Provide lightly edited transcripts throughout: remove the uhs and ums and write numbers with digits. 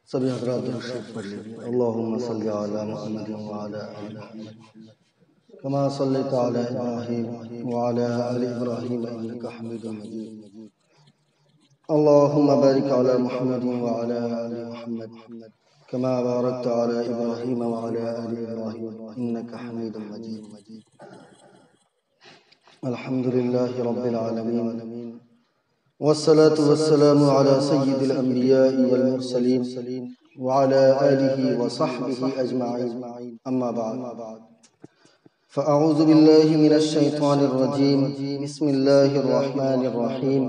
سبھی حضرات درود پڑھ لیجیے۔ اللہم صلی علی محمد وعلی آل محمد کما صلیت علی ابراہیم وعلی آل ابراہیم انک حمید مجید۔ اللہم بارک علی محمد وعلی آل محمد کما بارکت علی ابراہیم وعلی آل ابراہیم انک حمید مجید۔ الحمدللہ رب العالمین والصلاة والسلام على سيد الأنبياء والمرسلين وعلى آله وصحبه أجمعين أما بعد فأعوذ بالله من الشيطان الرجيم بسم الله الرحمن الرحيم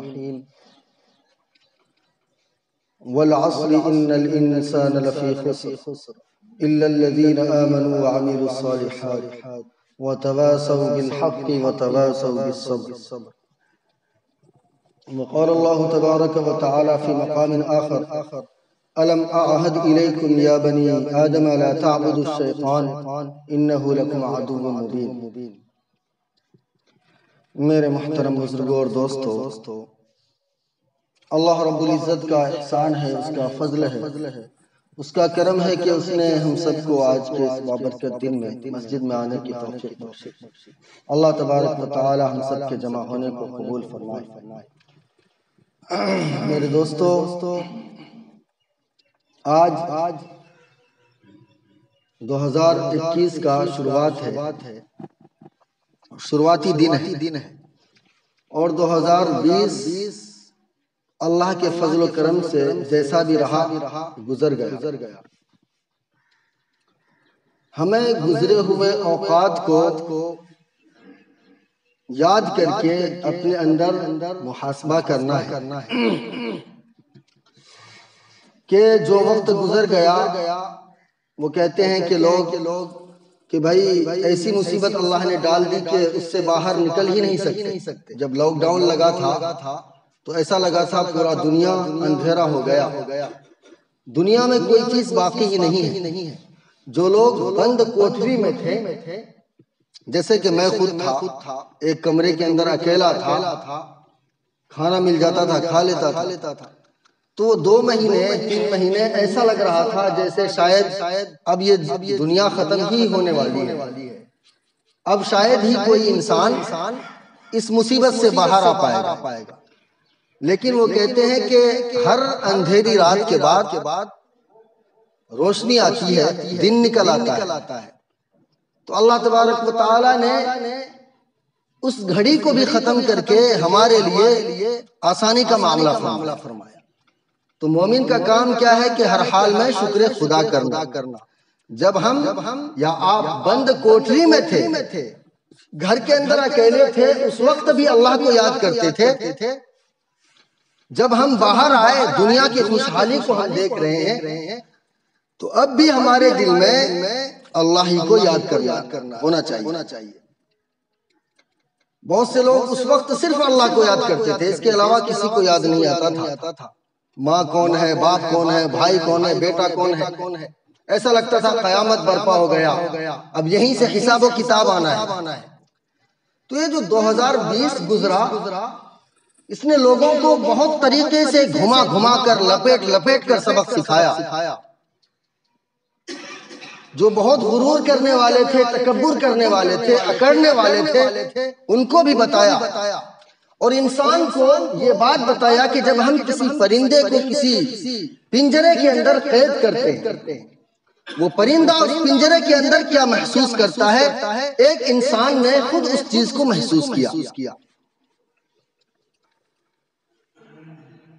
والعصر إن الإنسان لفي خسر إلا الذين آمنوا وعملوا الصالحات وتواصوا بالحق وتواصوا بالصبر۔ وقال الله تبارك وتعالى في مقام آخر ألم أعهد إليكم يا بني آدم لا تعبدوا الشيطان إنه لكم عدو مبين۔ میرے محترم بزرگوں اور دوستو، اللہ رب العزت کا احسان ہے، اس کا فضل ہے، اس کا کرم ہے کہ اس نے ہم سب کو آج کے اس بابرکت دن میں مسجد میں آنے کی توفیق بخشی۔ اللہ تبارک و تعالی ہم سب کے جمع ہونے کو قبول فرمائے۔ میرے دوستو، آج 2021 کا شروعات ہے، شروعاتی دن ہے، اور 2020 اللہ کے فضل و کرم سے جیسا بھی رہا گزر گیا۔ ہمیں گزرے ہوئے اوقات کو یاد کر کے اپنے اندر محاسبہ کرنا ہے کہ جو وقت گزر گیا، وہ کہتے ہیں کہ لوگ کہ بھائی ایسی مصیبت اللہ نے ڈال دی کہ اس سے باہر نکل ہی نہیں سکتے۔ جب لاک ڈاؤن لگا تھا تو ایسا لگا تھا پورا دنیا اندھیرا ہو گیا، دنیا میں کوئی چیز باقی ہی نہیں ہے۔ جو لوگ بند کوٹری میں تھے، جیسے کہ میں خود تھا، ایک کمرے کے اندر اکیلا تھا، کھانا مل جاتا تھا کھا لیتا تھا، تو 2 مہینے 3 مہینے ایسا لگ رہا تھا جیسے شاید اب یہ دنیا ختم ہی ہونے والی ہے، اب شاید ہی کوئی انسان اس مصیبت سے باہر آ پائے گا۔ لیکن وہ کہتے ہیں کہ ہر اندھیری رات کے بعد روشنی آتی ہے، دن نکل آتا ہے۔ تو اللہ تبارک و تعالیٰ نے اس گھڑی کو بھی ختم کر کے ہمارے لیے آسانی کا معاملہ فرمایا۔ تو مومن کا کام کیا ہے کہ ہر حال میں شکر خدا کرنا۔ جب ہم یا آپ بند کوٹری میں تھے، گھر کے اندر اکیلے تھے، اس وقت بھی اللہ کو یاد کرتے تھے۔ جب ہم باہر آئے، دنیا کی خوشحالی کو ہم دیکھ رہے ہیں، تو اب بھی ہمارے دل میں اللہ ہی کو یاد کرنا ہونا چاہیے۔ بہت سے لوگ اس وقت صرف اللہ کو یاد کرتے تھے، اس کے علاوہ کسی کو یاد نہیں آتا تھا۔ ماں کون ہے، باپ کون ہے، بھائی کون ہے، بیٹا کون ہے، ایسا لگتا تھا قیامت برپا ہو گیا، اب یہیں سے حساب و کتاب آنا ہے۔ تو یہ جو 2020 گزرا، اس نے لوگوں کو بہت طریقے سے گھما کر لپیٹ کر سبق سکھایا۔ جو بہت غرور کرنے والے تھے، تکبر کرنے والے تھے، اکڑنے والے تھے، ان کو بھی بتایا، اور انسان کو یہ بات بتایا کہ جب ہم کسی پرندے کو کسی پنجرے کے اندر قید کرتے ہیں، وہ پرندہ اس پنجرے کے اندر کیا محسوس کرتا ہے، ایک انسان نے خود اس چیز کو محسوس کیا۔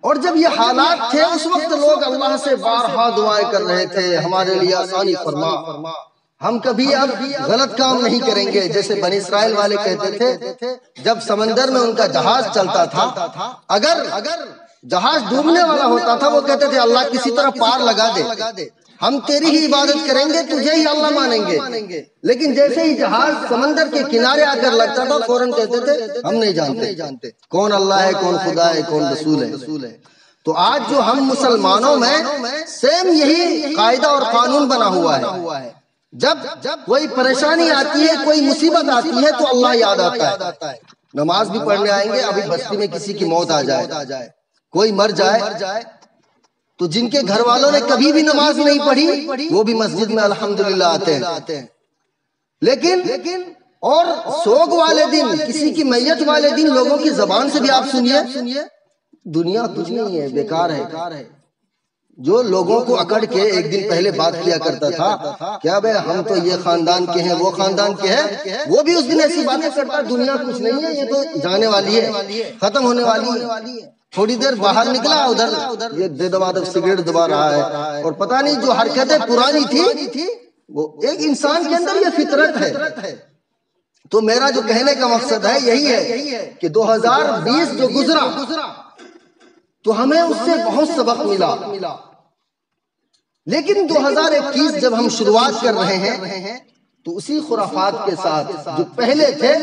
اور جب یہ حالات تھے، اس وقت لوگ اللہ سے بارہا دعائیں کر رہے تھے، ہمارے لیے آسانی فرما، ہم کبھی اب غلط کام نہیں کریں گے۔ جیسے بنی اسرائیل والے کہتے تھے، جب سمندر میں ان کا جہاز چلتا تھا، اگر جہاز ڈوبنے والا ہوتا تھا، وہ کہتے تھے اللہ کسی طرح پار لگا دے، ہم تیری ہی عبادت کریں گے، تجھے ہی اللہ مانیں گے۔ لیکن جیسے ہی جہاز سمندر کے کنارے آ کر لگتا تھا، فوراً کہتے تھے ہم نہیں جانتے کون اللہ ہے، کون خدا ہے، کون رسول ہے۔ تو آج جو ہم مسلمانوں میں سیم یہی قاعدہ اور قانون بنا ہوا ہے، جب کوئی پریشانی آتی ہے، کوئی مصیبت آتی ہے تو اللہ یاد آتا ہے. نماز بھی پڑھنے آئیں گے، ابھی بستی میں کسی کی موت آ جائے، کوئی مر جائے، تو جن کے گھر والوں نے کبھی بھی نماز نہیں پڑھی وہ بھی مسجد میں الحمدللہ آتے ہیں. لیکن اور سوگ والے دن، کسی کی میت والے دن لوگوں کی زبان سے بھی آپ سنیے، دنیا کچھ نہیں ہے، بیکار ہے. جو لوگوں کو اکڑ کے ایک دن پہلے بات کیا کرتا تھا کیا بھئی ہم تو یہ خاندان کے ہیں، وہ خاندان کے ہیں، وہ بھی اس دن ایسی باتیں کرتا، دنیا کچھ نہیں ہے، یہ تو جانے والی ہے، ختم ہونے والی ہے. تھوڑی دیر باہر نکلا، ادھر یہ دے دبا سگریٹ دبا رہا ہے، اور پتہ نہیں جو حرکتیں پرانی تھی وہ ایک انسان کے اندر یہ فطرت ہے. تو میرا جو کہنے کا مقصد ہے یہی ہے کہ 2020 جو گزرا تو ہمیں اس سے بہت سبق ملا. لیکن 2021 جب ہم شروعات کر رہے ہیں تو اسی خرافات کے ساتھ جو پہلے تھے،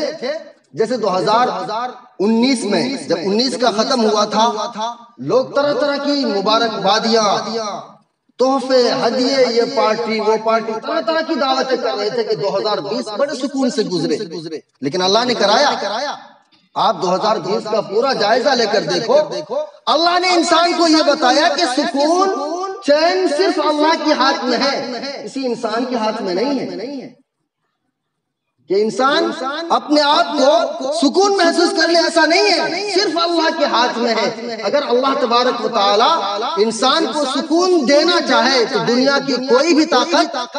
جیسے 2019 میں جب 19 کا ختم ہوا تھا، لوگ طرح طرح کی مبارکبادیاں، تحفے، ہدیے، یہ پارٹی وہ پارٹی، طرح طرح کی دعوتیں کر رہے تھے کہ 2020 بڑے سکون سے گزرے. لیکن اللہ نے کرایا. آپ 2020 کا پورا جائزہ لے کر دیکھو، اللہ نے انسان کو یہ بتایا کہ سکون، چین صرف اللہ کے ہاتھ میں ہے، کسی انسان کے ہاتھ میں نہیں ہے. کہ انسان اپنے آپ کو سکون محسوس کر لے، ایسا نہیں ہے، صرف اللہ کے ہاتھ میں ہے. اگر اللہ تبارک و تعالی انسان کو سکون دینا چاہے تو دنیا کی کوئی بھی طاقت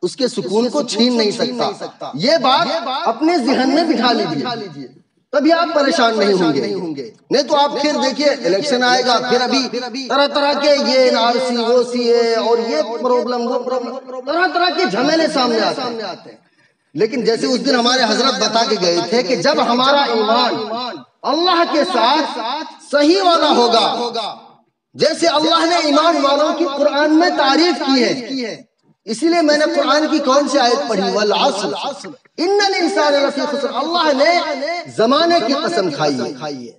اس کے سکون کو چھین نہیں سکتا. یہ بات اپنے ذہن میں بٹھا لیجیے، تبھی آپ پریشان نہیں ہوں گے. نہیں تو آپ پھر دیکھیے الیکشن آئے گا، پھر ابھی طرح طرح کے یہ NRC وہ CA اور یہ پرابلم وہ پرابلم، طرح طرح کے جھمیلے سامنے آتے ہیں. لیکن جیسے اس دن ہمارے حضرت بتا کے گئے تھے کہ جب ہمارا ایمان اللہ کے ساتھ صحیح والا ہوگا، جیسے اللہ نے ایمان والوں کی قرآن میں تعریف کی ہے. اسی لیے میں نے قرآن کی کون سی آیت پڑھی؟ والعصر ان الانسان لفی خسر. اللہ نے زمانے کی قسم کھائی ہے.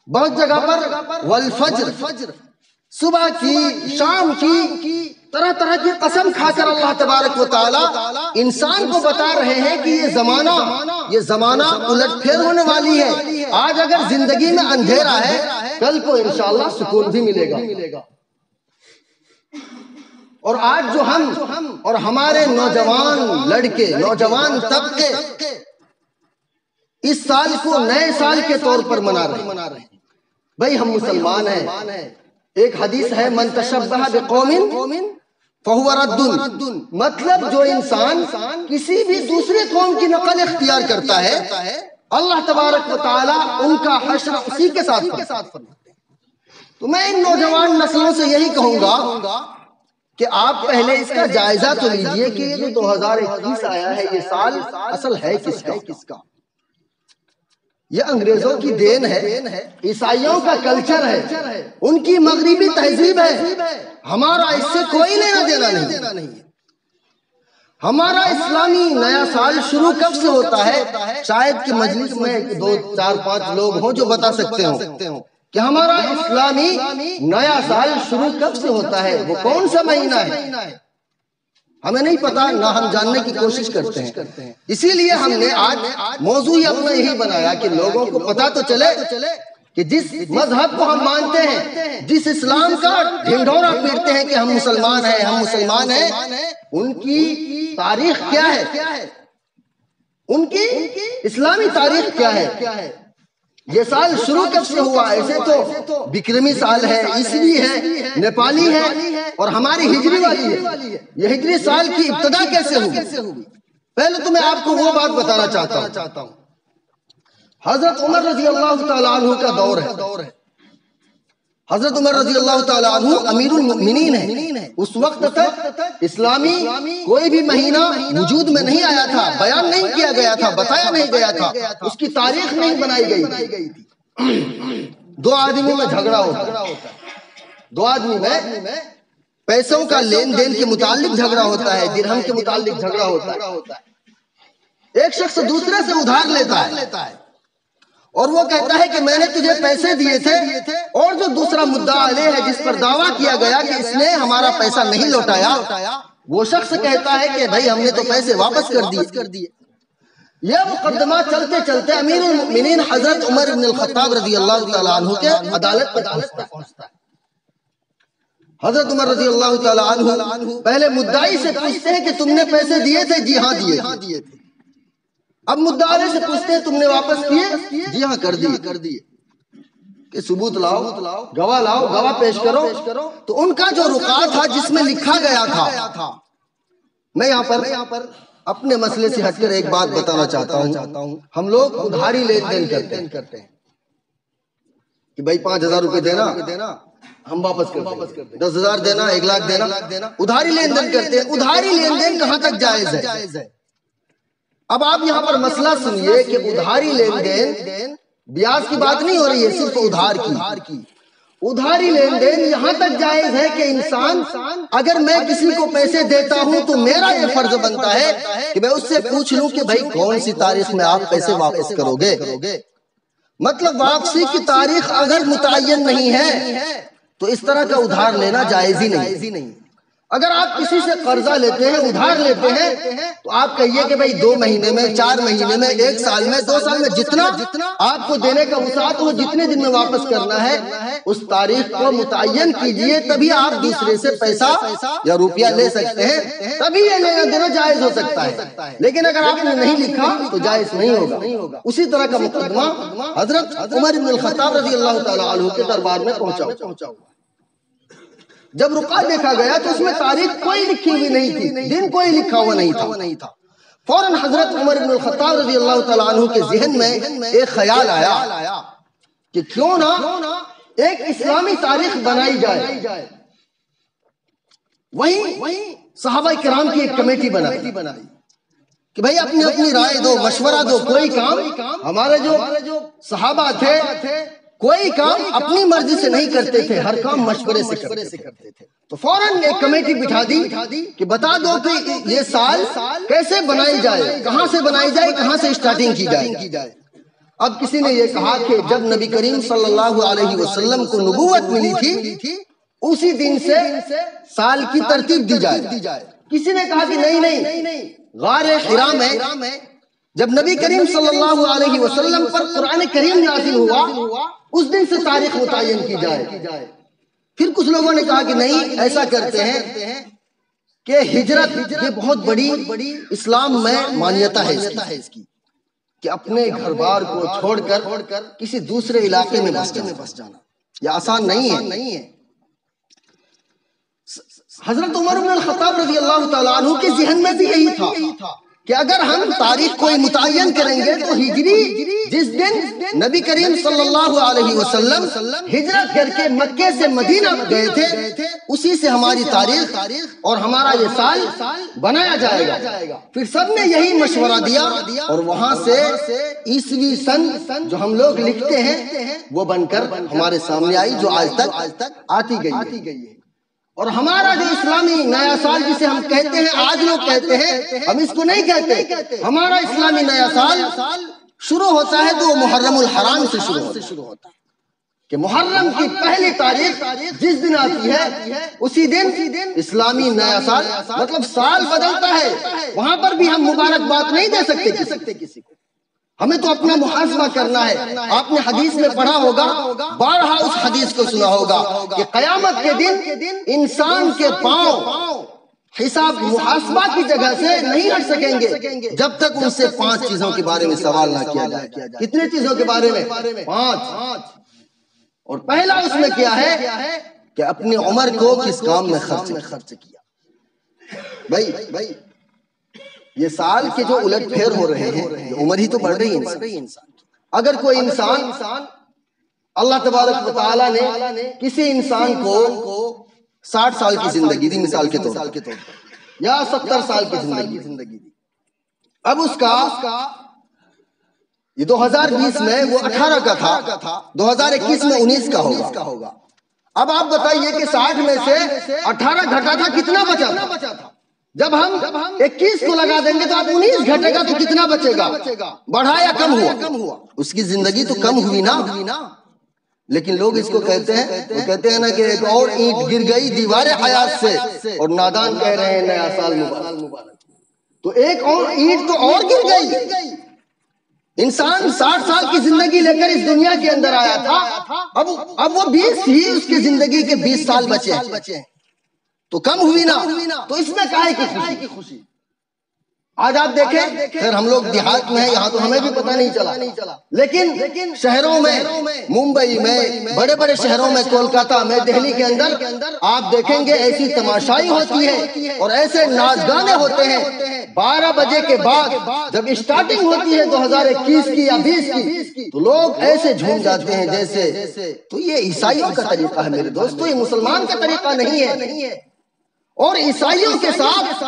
بہت جگہ پر والفجر، صبح کی، شام کی، طرح طرح کی قسم کھا کر اللہ تبارک و تعالی انسان کو بتا رہے ہیں کہ یہ زمانہ الٹ پھیر ہونے والی ہے. آج اگر زندگی میں اندھیرا ہے، کل کو انشاءاللہ سکون بھی ملے گا. اور آج جو ہم اور ہمارے نوجوان لڑکے، نوجوان طبقے اس سال کو نئے سال کے طور پر منا رہے ہیں. بھئی ہم مسلمان ہیں. ایک حدیث ہے من تشبہ بقوم فہو رد. مطلب جو انسان کسی بھی دوسرے قوم کی نقل اختیار کرتا ہے، اللہ تبارک و تعالی ان کا حشر اسی کے ساتھ فرماتے ہیں. تو میں ان نوجوان نسلوں سے یہی کہوں گا کہ آپ پہلے اس کا جائزہ تو لیجئے کہ یہ جو 2021 آیا ہے، یہ سال اصل ہے کس کا؟ یہ انگریزوں کی دین ہے، عیسائیوں کا کلچر ہے، ان کی مغربی تہذیب ہے. ہمارا اس سے کوئی لینا دینا نہیں. ہمارا اسلامی نیا سال شروع کب سے ہوتا ہے؟ شاید کہ مجلس میں 2 4 5 لوگ ہوں جو بتا سکتے ہوں کہ ہمارا اسلامی نیا سال شروع کب سے ہوتا ہے، وہ کون سا مہینہ ہے. ہمیں نہیں پتا، نہ ہم جاننے کی کوشش کرتے ہیں. اسی لیے ہم نے آج موضوع ہی اپنا یہی بنایا کہ لوگوں کو پتا تو چلے کہ جس مذہب کو ہم مانتے ہیں، جس اسلام کا ڈھنڈورا پیٹتے ہیں کہ ہم مسلمان ہیں، ان کی تاریخ کیا ہے، ان کی اسلامی تاریخ کیا ہے. یہ سال شروع کب سے ہوا؟ ایسے تو بکرمی سال ہے، عیسوی ہے، نیپالی ہے، اور ہماری ہجری والی ہے. یہ ہجری سال کی ابتدا کیسے ہوئی؟ پہلے تو میں آپ کو وہ بات بتانا چاہتا ہوں. حضرت عمر رضی اللہ تعالیٰ عنہ کا دور ہے. حضرت عمر رضی اللہ تعالیٰ عنہ امیر المؤمنین ہیں. اس وقت تک اسلامی کوئی بھی مہینہ وجود میں نہیں آیا تھا، بیان نہیں کیا گیا تھا، بتایا نہیں گیا تھا، اس کی تاریخ نہیں بنائی گئی تھی. 2 آدمیوں میں جھگڑا ہوتا ہے، 2 آدمی میں پیسوں کا لین دین کے متعلق جھگڑا ہوتا ہے، درہم کے متعلق جھگڑا ہوتا ہے. ایک شخص دوسرے سے ادھار لیتا ہے اور وہ کہتا ہے کہ میں نے تجھے پیسے دیے تھے، اور جو دوسرا مدعا علیہ ہے جس پر دعویٰ کیا گیا کہ اس نے ہمارا پیسہ نہیں لوٹایا، وہ شخص کہتا ہے کہ بھائی ہم نے تو پیسے واپس کر دیے. یہ مقدمہ چلتے چلتے امیر المؤمنین حضرت عمر بن الخطاب رضی اللہ تعالیٰ عنہ کے عدالت پر پہنچتا ہے. حضرت عمر رضی اللہ تعالیٰ عنہ پہلے مدعی سے پوچھتے ہیں کہ تم نے پیسے دیے تھے؟ جی ہاں دیے تھے. اب مدعی سے پوچھتے ہیں تم نے واپس کیے؟ جی ہاں کر دیے. کہ ثبوت لاؤ، گواہ لاؤ، گواہ پیش کرو. تو ان کا جو رقعہ تھا جس میں لکھا گیا تھا، میں یہاں پر اپنے مسئلے سے ہٹ کر ایک بات بتانا چاہتا ہوں. ہم لوگ ادھاری لین دین کرتے ہیں کہ بھائی 5,000 روپے دینا ہم واپس کر دیں، 10,000 دینا، 1,00,000 دینا. ادھاری لین دین کرتے ہیں. ادھاری لین دین کہاں تک جائز ہے؟ اب آپ یہاں پر مسئلہ سنیے کہ ادھاری لین دین، بیاج کی بات نہیں ہو رہی ہے، صرف ادھار کی. ادھاری لین دین یہاں تک جائز ہے کہ انسان، اگر میں کسی کو پیسے دیتا ہوں تو میرا یہ فرض بنتا ہے کہ میں اس سے پوچھ لوں کہ بھائی کون سی تاریخ میں آپ پیسے واپس کرو گے. مطلب واپسی کی تاریخ اگر متعین نہیں ہے تو اس طرح کا ادھار لینا جائز ہی نہیں. اگر آپ کسی سے قرضہ لیتے ہیں، ادھار لیتے ہیں، تو آپ کہیے کہ بھائی 2 مہینے میں، 4 مہینے میں، 1 سال میں، 2 سال میں، جتنا آپ کو دینے کا وسعت ہو، جتنے دن میں واپس کرنا ہے اس تاریخ کو متعین کیجئے، تبھی آپ دوسرے سے پیسہ یا روپیہ لے سکتے ہیں، تبھی یہ لینا دینا جائز ہو سکتا ہے. لیکن اگر آپ نے نہیں لکھا تو جائز نہیں ہوگا. اسی طرح کا مقدمہ حضرت عمر بن الخطاب رضی اللہ تعالیٰ عنہ کے دربار میں پہنچا. جب رقعہ دیکھا گیا تو اس میں تاریخ کوئی لکھی ہوئی نہیں تھی، دن کوئی لکھا ہوا نہیں تھا. فوراً حضرت عمر بن الخطاب رضی اللہ تعالیٰ عنہ کے ذہن میں ایک خیال آیا کہ کیوں نہ ایک اسلامی تاریخ بنائی جائے. وہیں صحابہ کرام کی ایک کمیٹی بنائی کہ بھئی اپنی رائے دو، مشورہ دو. کوئی کام، ہمارے جو صحابہ تھے کوئی کام اپنی مرضی سے نہیں کرتے تھے، ہر کام مشورے سے کرتے تھے. تو فوراً ایک کمیٹی بٹھا دی کہ بتا دو کہ یہ سال کیسے بنائی جائے، کہاں سے بنائی جائے، کہاں سے اسٹارٹنگ کی جائے. اب کسی نے یہ کہا کہ جب نبی کریم صلی اللہ علیہ وسلم کو نبوت ملی تھی اسی دن سے سال کی ترتیب دی جائے. کسی نے کہا کہ نہیں، غار حرا میں جب نبی کریم صلی اللہ علیہ وسلم پر قرآن کریم نازل ہوا اس دن سے تاریخ متعین کی جائے. پھر کچھ لوگوں نے کہا کہ نہیں، ایسا کرتے ہیں کہ ہجرت، یہ بہت بڑی اسلام میں مانیتا ہے اس کی کہ اپنے گھر بار کو چھوڑ کر کسی دوسرے علاقے میں بس جانا یہ آسان نہیں ہے. حضرت عمر بن الخطاب رضی اللہ تعالیٰ عنہ کے ذہن میں بھی یہی تھا کہ اگر ہم تاریخ کوئی متعین کریں گے تو ہجری جس دن نبی کریم صلی اللہ علیہ وسلم ہجرت کر کے مکے سے مدینہ گئے تھے اسی سے ہماری تاریخ اور ہمارا یہ سال بنایا جائے گا. پھر سب نے یہی مشورہ دیا اور وہاں سے عیسوی سن جو ہم لوگ لکھتے ہیں وہ بن کر ہمارے سامنے آئی، جو آج تک آتی گئی ہے. اور ہمارا جو اسلامی نیا سال جسے ہم کہتے ہیں، آج لوگ کہتے ہیں، ہم اس کو نہیں کہتے. ہمارا اسلامی نیا سال شروع ہوتا ہے تو وہ محرم الحرام سے شروع ہوتا ہے کہ محرم کی پہلی تاریخ جس دن آتی ہے اسی دن اسلامی نیا سال، مطلب سال بدلتا ہے. وہاں پر بھی ہم مبارکباد نہیں دے سکتے کسی کو. ہمیں تو اپنا محاسبہ کرنا ہے. آپ نے حدیث میں پڑھا ہوگا، بارہا اس حدیث کو سنا ہوگا کہ قیامت کے دن انسان کے پاؤں حساب محاسبہ کی جگہ سے نہیں ہٹ سکیں گے جب تک ان سے 5 چیزوں کے بارے میں سوال نہ کیا جائے. کتنے چیزوں کے بارے میں؟ 5. اور پہلا اس میں کیا ہے کہ اپنی عمر کو کس کام میں خرچ کیا. بھائی یہ سال کے جو الٹ پھیر ہو رہے ہیں، عمر ہی تو بڑھ رہی ہے انسان. اگر کوئی انسان، اللہ تبارک و تعالیٰ نے کسی انسان کو 60 سال کی زندگی دی مثال کے طور پر، یا 70 سال کی زندگی دی، اب اس کا یہ 2020 میں وہ 18 کا تھا، 2021 میں 19 کا ہوگا. اب آپ بتائیے کہ 60 میں سے 18 گھٹا تھا، کتنا بچا تھا؟ جب ہم 21 کو لگا دیں گے تو اب 19 گھٹے گا تو کتنا بچے گا؟ بڑھا یا کم ہوا؟ اس کی زندگی تو کم ہوئی نا. لیکن لوگ اس کو کہتے ہیں، وہ کہتے ہیں نا کہ ایک اور اینٹ گر گئی دیوار حیات سے، اور نادان کہہ رہے ہیں نیا سال مبارک۔ تو ایک اور اینٹ تو اور گر گئی۔ انسان 60 سال کی زندگی لے کر اس دنیا کے اندر آیا تھا، اب وہ 20 ہی اس کی زندگی کے 20 سال بچے، تو کم ہوئی نا؟ تو اس میں کاہے کی خوشی؟ آج آپ دیکھیں، پھر ہم لوگ دیہات میں ہیں، یہاں تو ہمیں بھی پتہ نہیں چلا، لیکن شہروں میں، ممبئی میں، بڑے بڑے شہروں میں، کولکاتہ میں، دہلی کے اندر آپ دیکھیں گے ایسی تماشائی ہوتی ہے اور ایسے ناچ گانے ہوتے ہیں 12 بجے کے بعد، جب اسٹارٹنگ ہوتی ہے 2021 کی یا 20 کی، تو لوگ ایسے جھوم جاتے ہیں جیسے، تو یہ عیسائیوں کا طریقہ ہے میرے دوستو، یہ مسلمان کا طریقہ نہیں ہے۔ اور عیسائیوں کے ساتھ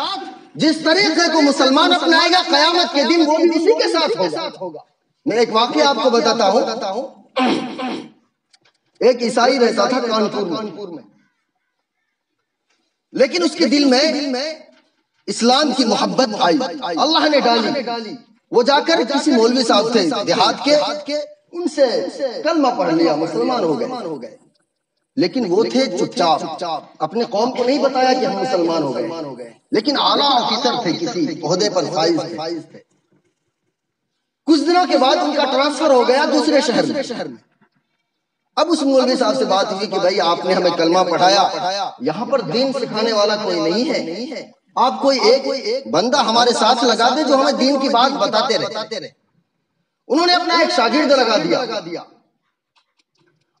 جس طریقے کو مسلمان اپنائے گا، قیامت کے دن وہ بھی اسی کے ساتھ ہوگا۔ میں ایک واقعہ آپ کو بتاتا ہوں۔ ایک عیسائی رہتا تھا کانپور میں، لیکن اس کے دل میں اسلام کی محبت آئی، اللہ نے ڈالی۔ وہ جا کر کسی مولوی صاحب تھے دیہات کے، ان سے کلمہ پڑھ لیا، مسلمان ہو گئے۔ لیکن وہ تھے چپ چاپ، اپنے قوم کو نہیں بتایا کہ ہم مسلمان ہو گئے، لیکن اعلیٰ آفیسر تھے، کسی عہدے پر فائز تھے۔ کچھ دنوں کے بعد ان کا ٹرانسفر ہو گیا دوسرے شہر میں۔ اب اس مولوی صاحب سے بات ہوئی کہ بھائی آپ نے ہمیں کلمہ پڑھایا، یہاں پر دین سکھانے والا کوئی نہیں ہے، آپ کوئی ایک بندہ ہمارے ساتھ لگا دے جو ہمیں دین کی بات بتاتے رہے۔ انہوں نے اپنا ایک شاگرد لگا دیا۔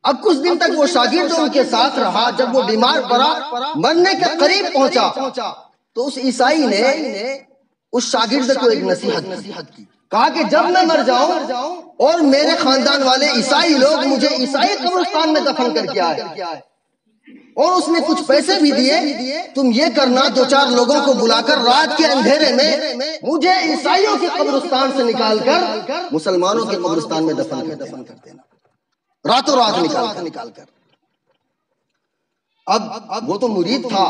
اب کچھ دن تک وہ شاگرد ان کے ساتھ رہا، جب وہ بیمار پڑا، مرنے کے قریب پہنچا، تو اس عیسائی نے اس شاگرد کو ایک نصیحت کی، کہا کہ جب میں مر جاؤں اور میرے خاندان والے عیسائی لوگ مجھے عیسائی قبرستان میں دفن کر کے آئے، اور اس نے کچھ پیسے بھی دیے، تم یہ کرنا 2-4 لوگوں کو بلا کر رات کے اندھیرے میں مجھے عیسائیوں کے قبرستان سے نکال کر مسلمانوں کے قبرستان میں دفن کر دینا، راتوں رات نکال کر۔ اب وہ تو مرید تھا،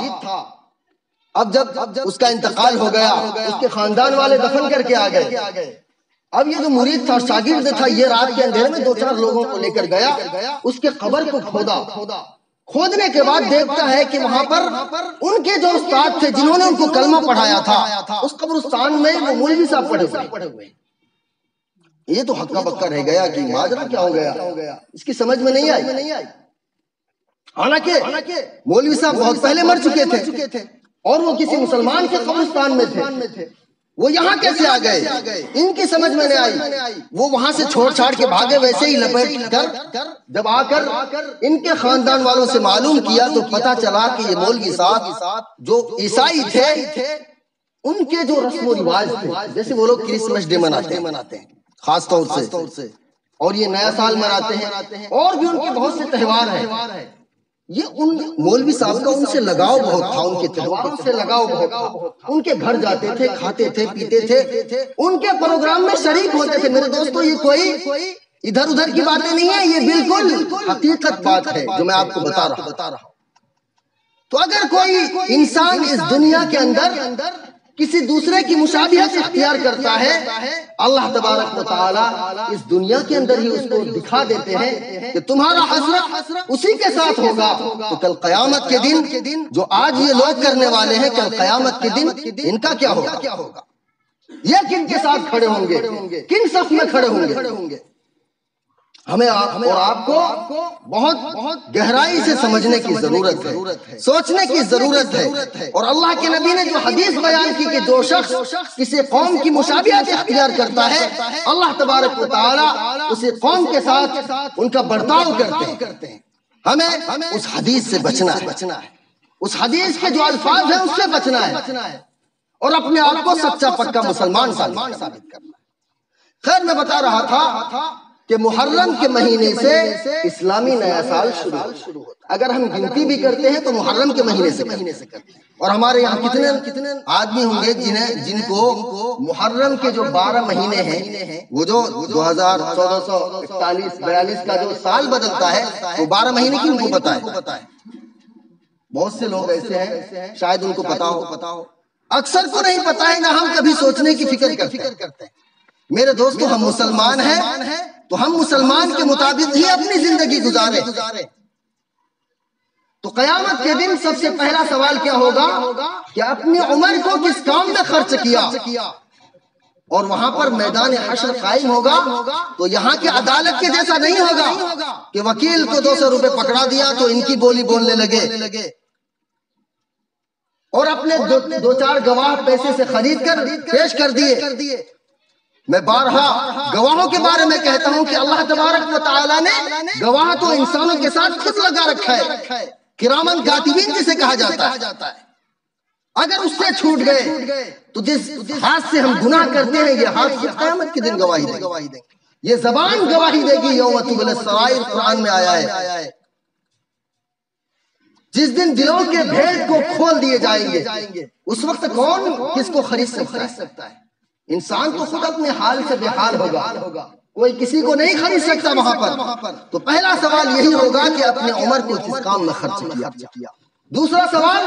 اب جب اس کا انتقال ہو گیا، اس کے خاندان والے دفن کر کے آ گئے۔ اب یہ جو مرید تھا، شاگرد تھا، یہ رات کے اندھیرے میں 2-4 لوگوں کو لے کر گیا، اس کے قبر کو کھودا۔ کھودنے کے بعد دیکھتا ہے کہ وہاں پر ان کے جو استاد تھے جنہوں نے ان کو کلمہ پڑھایا تھا، اس قبرستان میں وہ مولوی صاحب پڑے ہوئے۔ یہ تو ہکا بکا رہ گیا کہ ماجرا کیا ہو گیا، اس کی سمجھ میں نہیں آئی۔ حالانکہ مولوی صاحب بہت پہلے مر چکے تھے اور وہ کسی مسلمان کے قبرستان میں تھے، وہ یہاں کیسے آ گئے، ان کی سمجھ میں نہیں آئی۔ وہ وہاں سے چھوڑ چھاڑ کے بھاگے، ویسے ہی لپیٹ کر جب آ کر ان کے خاندان والوں سے معلوم کیا تو پتا چلا کہ یہ مولوی صاحب جو عیسائی تھے، ان کے جو رسم و رواج تھے، جیسے وہ لوگ کرسمس ڈے مناتے ہیں خاص طور سے، اور یہ نیا سال مناتے ہیں، اور بھی ان کے بہت سے تہوار ہیں، یہ ان مولوی صاحب کا ان سے لگاؤ بہت تھا، ان کے تہواروں سے لگاؤ بہت تھا، ان کے گھر جاتے تھے، کھاتے تھے، پیتے تھے، ان کے پروگرام میں شریک ہوتے تھے۔ میرے دوستو، یہ کوئی ادھر ادھر کی باتیں نہیں ہیں، یہ بالکل حقیقت بات ہے جو میں آپ کو بتا رہا ہوں۔ تو اگر کوئی انسان اس دنیا کے اندر کسی دوسرے کی مشابہت اختیار کرتا ہے، اللہ تبارک و تعالی اس دنیا کے اندر ہی اس کو دکھا دیتے ہیں کہ تمہارا حسرت اسی کے ساتھ ہوگا، تو کل قیامت کے دن جو آج یہ لوگ کرنے والے ہیں، کل قیامت کے دن ان کا کیا ہوگا؟ یہ کن کے ساتھ کھڑے ہوں گے، کن صف میں کھڑے ہوں گے؟ ہمیں اور آپ کو بہت گہرائی سے سمجھنے کی ضرورت ہے، سوچنے کی ضرورت ہے۔ اور اللہ کے نبی نے جو حدیث بیان کی کہ جو شخص کسی قوم کی مشابہت اختیار کرتا ہے، اللہ تبارک و تعالی اسی قوم کے ساتھ ان کا برتاؤ کرتے ہیں۔ ہمیں اس حدیث سے بچنا ہے، اس حدیث کے جو الفاظ ہیں اس سے بچنا ہے، اور اپنے آپ کو سچا پکا مسلمان ثابت کرنا ہے۔ خیر، میں بتا رہا تھا کہ محرم کے مہینے سے اسلامی نیا سال شروع ہوتا ہے۔ اگر ہم گنتی بھی کرتے ہیں تو محرم کے مہینے سے کرتے ہیں، اور ہمارے یہاں کتنے آدمی ہوں گے جن کو محرم کے جو 12 مہینے ہیں، وہ جو 1441-42 کا جو سال بدلتا ہے، وہ 12 مہینے کی ان کو پتا ہے۔ بہت سے لوگ ایسے ہیں شاید ان کو پتا ہو، اکثر کو نہیں پتا ہے، نہ ہم کبھی سوچنے کی فکر کرتے ہیں۔ میرے دوستو، ہم مسلمان ہیں تو ہم مسلمان کے مطابق ہی اپنی زندگی گزارے. تو قیامت کے دن سب سے پہلا سوال کیا ہوگا کہ اپنی عمر کو کس کام میں خرچ کیا. اور وہاں پر میدان حشر قائم ہوگا تو یہاں کی عدالت کے جیسا نہیں ہوگا کہ وکیل کو 200 روپے پکڑا دیا تو ان کی بولی بولنے لگے اور اپنے دو چار گواہ پیسے سے خرید کر پیش کر دیے. میں بارہا گواہوں کے بارے میں کہتا ہوں کہ اللہ تبارک و تعالیٰ نے گواہ تو انسانوں کے ساتھ خود لگا رکھا ہے، کرامن کاتبین جسے کہا جاتا ہے. اگر اس سے چھوٹ گئے تو جس ہاتھ سے ہم گناہ کرتے ہیں یہ ہاتھ خود قیامت کے دن گواہی دے گی. یہ زبان گواہی دے گی. یوم تبلی السرائر قرآن میں آیا ہے. جس دن دلوں کے بھید کو کھول دیے جائیں گے اس وقت کون کس کو خرید سکتا ہے؟ انسان تو خود اپنے حال سے بے حال ہوگا، کوئی کسی کو نہیں خرید سکتا وہاں پر. تو پہلا سوال یہی ہوگا کہ اپنے عمر کو کس کام میں خرچ کیا. دوسرا سوال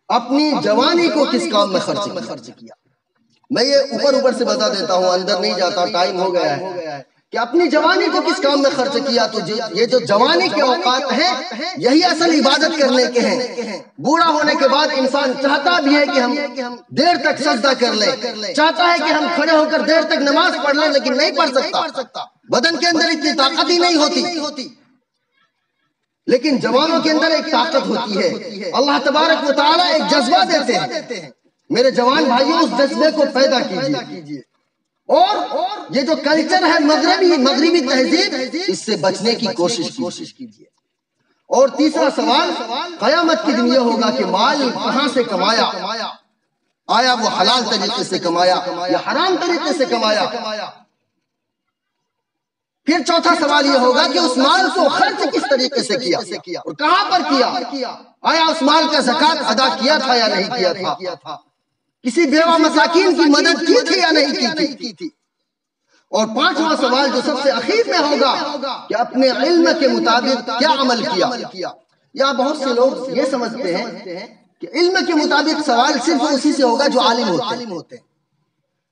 اپنی جوانی کو کس کام میں خرچ کیا. میں یہ اوپر سے بتا دیتا ہوں، اندر نہیں جاتا، ٹائم ہو گیا ہے. کہ اپنی جوانی کو کس کام میں خرچ کیا. تو یہ جو جوانی کے اوقات ہیں یہی اصل عبادت کرنے کے ہیں. بوڑھا ہونے کے بعد انسان چاہتا بھی ہے کہ ہم دیر تک سجدہ کر لیں، چاہتا ہے کہ ہم کھڑے ہو کر دیر تک نماز پڑھ لیں، لیکن نہیں پڑھ سکتا. بدن کے اندر اتنی طاقت ہی نہیں ہوتی. لیکن جوانوں کے اندر ایک طاقت ہوتی ہے. اللہ تبارک و تعالیٰ ایک جذبہ دیتے ہیں. میرے جوان بھائیوں اس جذبے کو پیدا کیجئے. اور یہ جو کلچر ہے مغربی تہذیب، اس سے بچنے کی کوشش کیجئے. اور تیسرا سوال قیامت کے دن یہ ہوگا کہ مال کہاں سے کمایا. آیا وہ حلال طریقے سے کمایا یا حرام طریقے سے کمایا. پھر چوتھا سوال یہ ہوگا کہ اس مال کو خرچ کس طریقے سے کیا اور کہاں پر کیا. آیا اس مال کا زکوٰۃ ادا کیا تھا یا نہیں کیا تھا. کسی بیوہ مساکین کی مدد کی تھی یا نہیں کی تھی. اور پانچواں سوال جو سب سے اخیر میں ہوگا کہ اپنے علم کے مطابق کیا عمل کیا. یا بہت سے لوگ یہ سمجھتے ہیں کہ علم کے مطابق سوال صرف اسی سے ہوگا جو عالم ہوتے ہیں.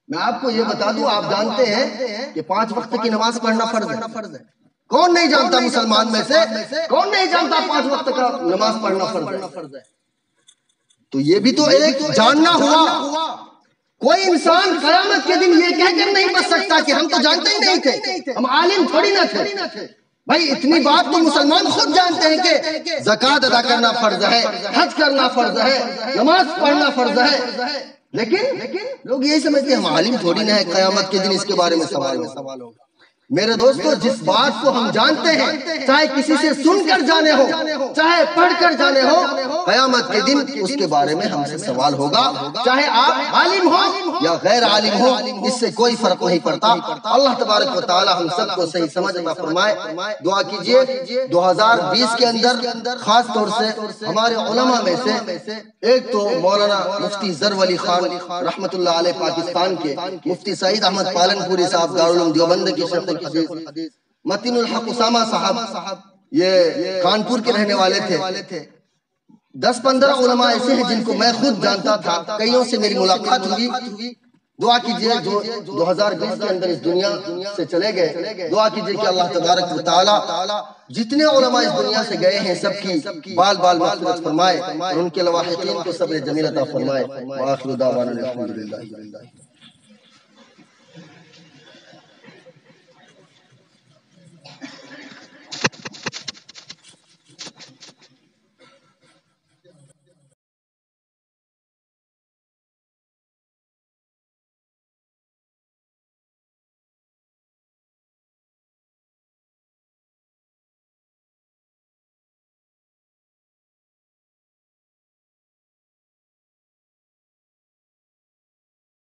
میں آپ کو یہ بتا دوں، آپ جانتے ہیں کہ 5 وقت کی نماز پڑھنا فرض ہے. کون نہیں جانتا مسلمان میں سے؟ کون نہیں جانتا 5 وقت کا نماز پڑھنا فرض ہے؟ تو یہ بھی تو ایک جاننا ہوا. کوئی انسان قیامت کے دن یہ کہہ کر نہیں بچ سکتا کہ ہم تو جانتے ہی نہیں تھے، ہم عالم تھوڑی نہ تھے. بھائی اتنی بات تو مسلمان خود جانتے ہیں کہ زکوٰۃ ادا کرنا فرض ہے، حج کرنا فرض ہے، نماز پڑھنا فرض ہے. لیکن لوگ یہی سمجھتے ہیں ہم عالم تھوڑی نہ ہے، قیامت کے دن اس کے بارے میں سوال ہوگا. میرے دوستو، جس بات کو ہم جانتے ہیں، چاہے کسی سے سن کر جانے ہو، چاہے پڑھ کر جانے ہو، قیامت کے دن اس کے بارے میں ہم سے سوال ہوگا. چاہے آپ عالم ہو یا غیر عالم ہو، اس سے کوئی فرق نہیں پڑتا. اللہ تبارک و تعالی ہم سب کو صحیح سمجھ عطا فرمائے. دعا کیجئے 2020 کے اندر خاص طور سے ہمارے علماء میں سے ایک تو مولانا مفتی ظفر ولی خان رحمت اللہ علیہ پاکستان کے، مفتی سعید احمد پالنپوری صاحب دارالعلوم دیوبند کے شیخ الحدیث، متین الحق اسامہ صاحب یہ کانپور کے رہنے والے تھے. 10-15 علماء ایسے ہیں جن کو میں خود جانتا تھا، کئیوں سے میری ملاقات ہوئی. دعا کیجئے جو 2020 کے اندر اس دنیا سے چلے گئے، دعا کیجئے کہ اللہ تبارک و تعالی جتنے علماء اس دنیا سے گئے ہیں سب کی بال مغفرت فرمائے اور ان کے لواحقین کو صبر جمیل عطا فرمائے. وآخر دعوانا الحمدللہ.